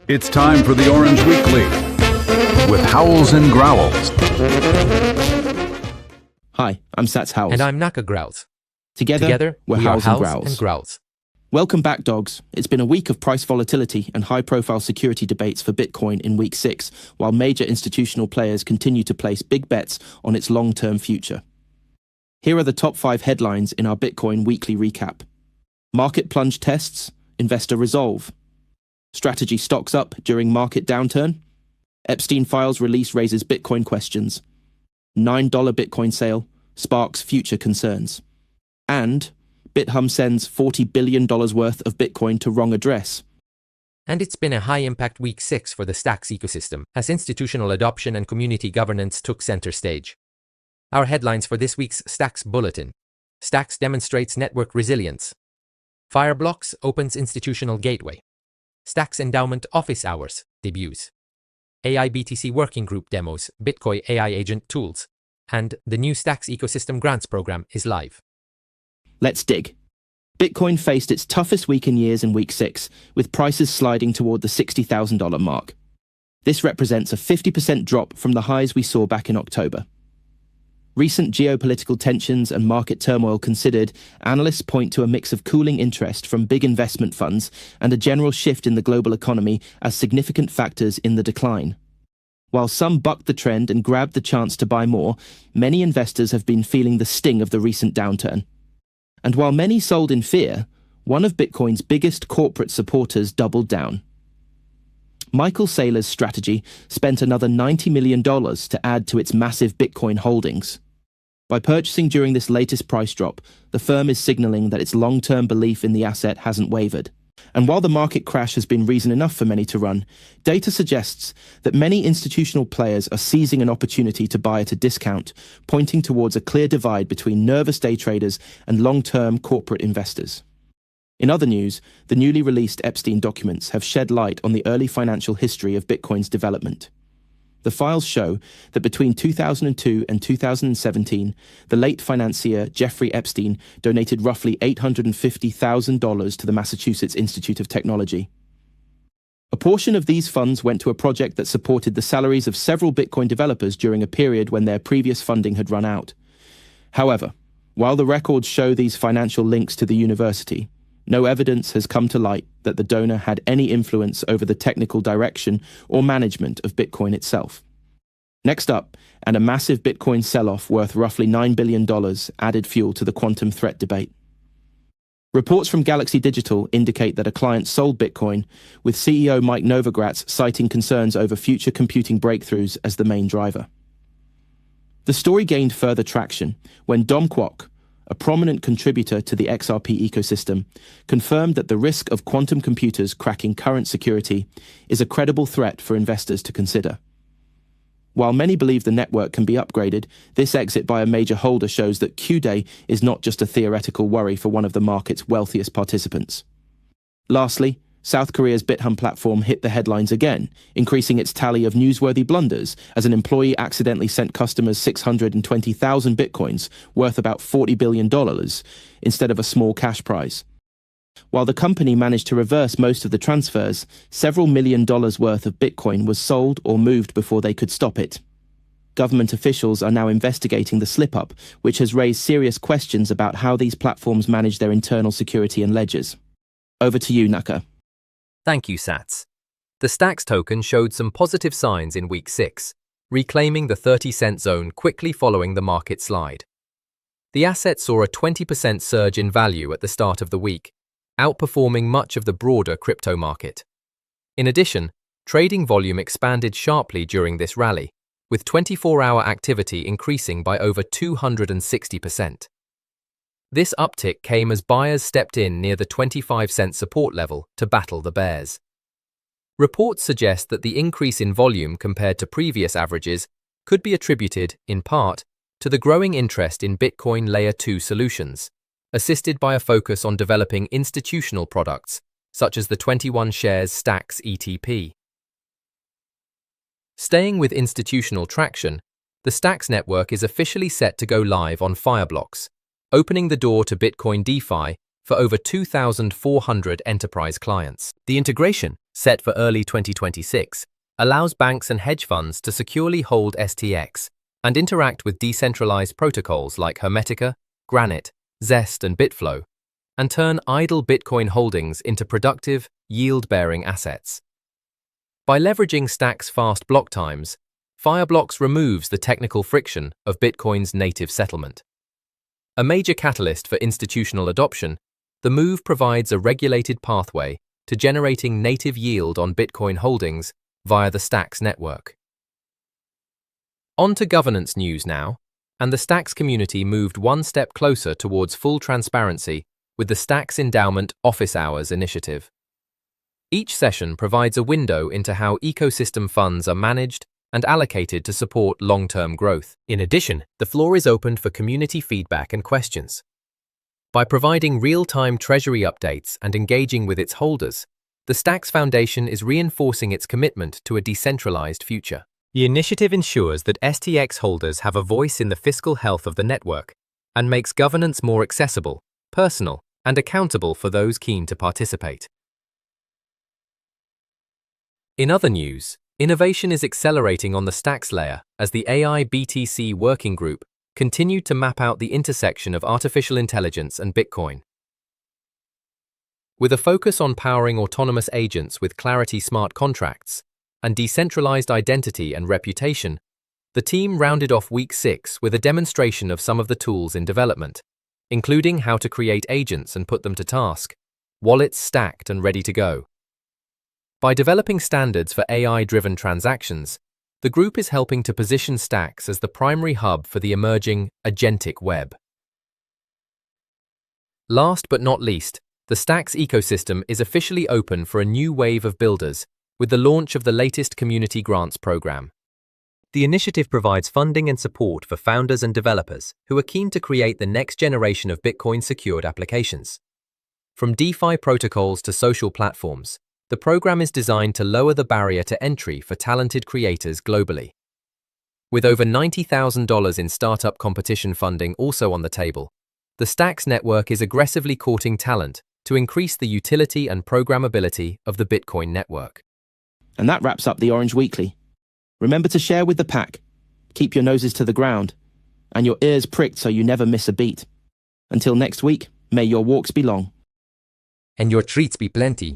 It's time for the Orange Weekly with Howls and Growls. Hi, I'm Sats Howls. And I'm Naka Growls. Together we're we Howls are and Growls. Growls. Welcome back, dogs. It's been a week of price volatility and high-profile security debates for Bitcoin in week 6, while major institutional players continue to place big bets on its long-term future. Here are the top 5 headlines in our Bitcoin weekly recap. Market plunge tests, investor resolve. Strategy stocks up during market downturn. Epstein Files release raises Bitcoin questions. $9 Bitcoin sale sparks future concerns. And Bithumb sends $40 billion worth of Bitcoin to wrong address. And it's been a high-impact week 6 for the STX ecosystem, as institutional adoption and community governance took center stage. Our headlines for this week's STX Bulletin. STX demonstrates network resilience. Fireblocks opens institutional gateway. STX Endowment office hours debuts. AI BTC working group demos Bitcoin AI Agent tools. And the new STX ecosystem grants program is live. Let's dig. Bitcoin faced its toughest week in years in week 6, with prices sliding toward the $60,000 mark. This represents a 50% drop from the highs we saw back in October. Recent geopolitical tensions and market turmoil considered, analysts point to a mix of cooling interest from big investment funds and a general shift in the global economy as significant factors in the decline. While some bucked the trend and grabbed the chance to buy more, many investors have been feeling the sting of the recent downturn. And while many sold in fear, one of Bitcoin's biggest corporate supporters doubled down. Michael Saylor's strategy spent another $90 million to add to its massive Bitcoin holdings. By purchasing during this latest price drop, the firm is signaling that its long-term belief in the asset hasn't wavered. And while the market crash has been reason enough for many to run, data suggests that many institutional players are seizing an opportunity to buy at a discount, pointing towards a clear divide between nervous day traders and long-term corporate investors. In other news, the newly released Epstein documents have shed light on the early financial history of Bitcoin's development. The files show that between 2002 and 2017, the late financier Jeffrey Epstein donated roughly $850,000 to the Massachusetts Institute of Technology. A portion of these funds went to a project that supported the salaries of several Bitcoin developers during a period when their previous funding had run out. However, while the records show these financial links to the university, no evidence has come to light that the donor had any influence over the technical direction or management of Bitcoin itself. Next up, and a massive Bitcoin sell-off worth roughly $9 billion added fuel to the quantum threat debate. Reports from Galaxy Digital indicate that a client sold Bitcoin, with CEO Mike Novogratz citing concerns over future computing breakthroughs as the main driver. The story gained further traction when Dom Kwok, a prominent contributor to the XRP ecosystem, confirmed that the risk of quantum computers cracking current security is a credible threat for investors to consider. While many believe the network can be upgraded, this exit by a major holder shows that Q-Day is not just a theoretical worry for one of the market's wealthiest participants. Lastly, South Korea's Bithumb platform hit the headlines again, increasing its tally of newsworthy blunders as an employee accidentally sent customers 620,000 bitcoins, worth about $40 billion, instead of a small cash prize. While the company managed to reverse most of the transfers, several $1 million worth of Bitcoin was sold or moved before they could stop it. Government officials are now investigating the slip-up, which has raised serious questions about how these platforms manage their internal security and ledgers. Over to you, Naka. Thank you, Sats. The STX token showed some positive signs in week 6, reclaiming the 30-cent zone quickly following the market slide. The asset saw a 20% surge in value at the start of the week, outperforming much of the broader crypto market. In addition, trading volume expanded sharply during this rally, with 24-hour activity increasing by over 260%. This uptick came as buyers stepped in near the 25-cent support level to battle the bears. Reports suggest that the increase in volume compared to previous averages could be attributed, in part, to the growing interest in Bitcoin Layer 2 solutions, assisted by a focus on developing institutional products, such as the 21 shares STX ETP. Staying with institutional traction, the STX network is officially set to go live on Fireblocks, opening the door to Bitcoin DeFi for over 2,400 enterprise clients. The integration set for early 2026, allows banks and hedge funds to securely hold STX and interact with decentralized protocols like Hermetica, Granite, Zest, and Bitflow, and turn idle Bitcoin holdings into productive, yield-bearing assets. By leveraging Stack's fast block times, Fireblocks removes the technical friction of Bitcoin's native settlement. A major catalyst for institutional adoption, the move provides a regulated pathway to generating native yield on Bitcoin holdings via the Stacks network. On to governance news now, and the Stacks community moved one step closer towards full transparency with the Stacks Endowment Office Hours initiative. Each session provides a window into how ecosystem funds are managed and allocated to support long-term growth. In addition, the floor is opened for community feedback and questions. By providing real-time treasury updates and engaging with its holders, the Stacks Foundation is reinforcing its commitment to a decentralized future. The initiative ensures that STX holders have a voice in the fiscal health of the network and makes governance more accessible, personal, and accountable for those keen to participate. In other news, innovation is accelerating on the Stacks layer as the AI BTC working group continued to map out the intersection of artificial intelligence and Bitcoin. With a focus on powering autonomous agents with Clarity smart contracts and decentralized identity and reputation, the team rounded off Week 6 with a demonstration of some of the tools in development, including how to create agents and put them to task, wallets stacked and ready to go. By developing standards for AI-driven transactions, the group is helping to position Stacks as the primary hub for the emerging agentic web. Last but not least, the Stacks ecosystem is officially open for a new wave of builders with the launch of the latest Community Grants program. The initiative provides funding and support for founders and developers who are keen to create the next generation of Bitcoin-secured applications. From DeFi protocols to social platforms, the program is designed to lower the barrier to entry for talented creators globally. With over $90,000 in startup competition funding also on the table, the Stacks network is aggressively courting talent to increase the utility and programmability of the Bitcoin network. And that wraps up the Orange Weekly. Remember to share with the pack, keep your noses to the ground, and your ears pricked so you never miss a beat. Until next week, may your walks be long. And your treats be plenty.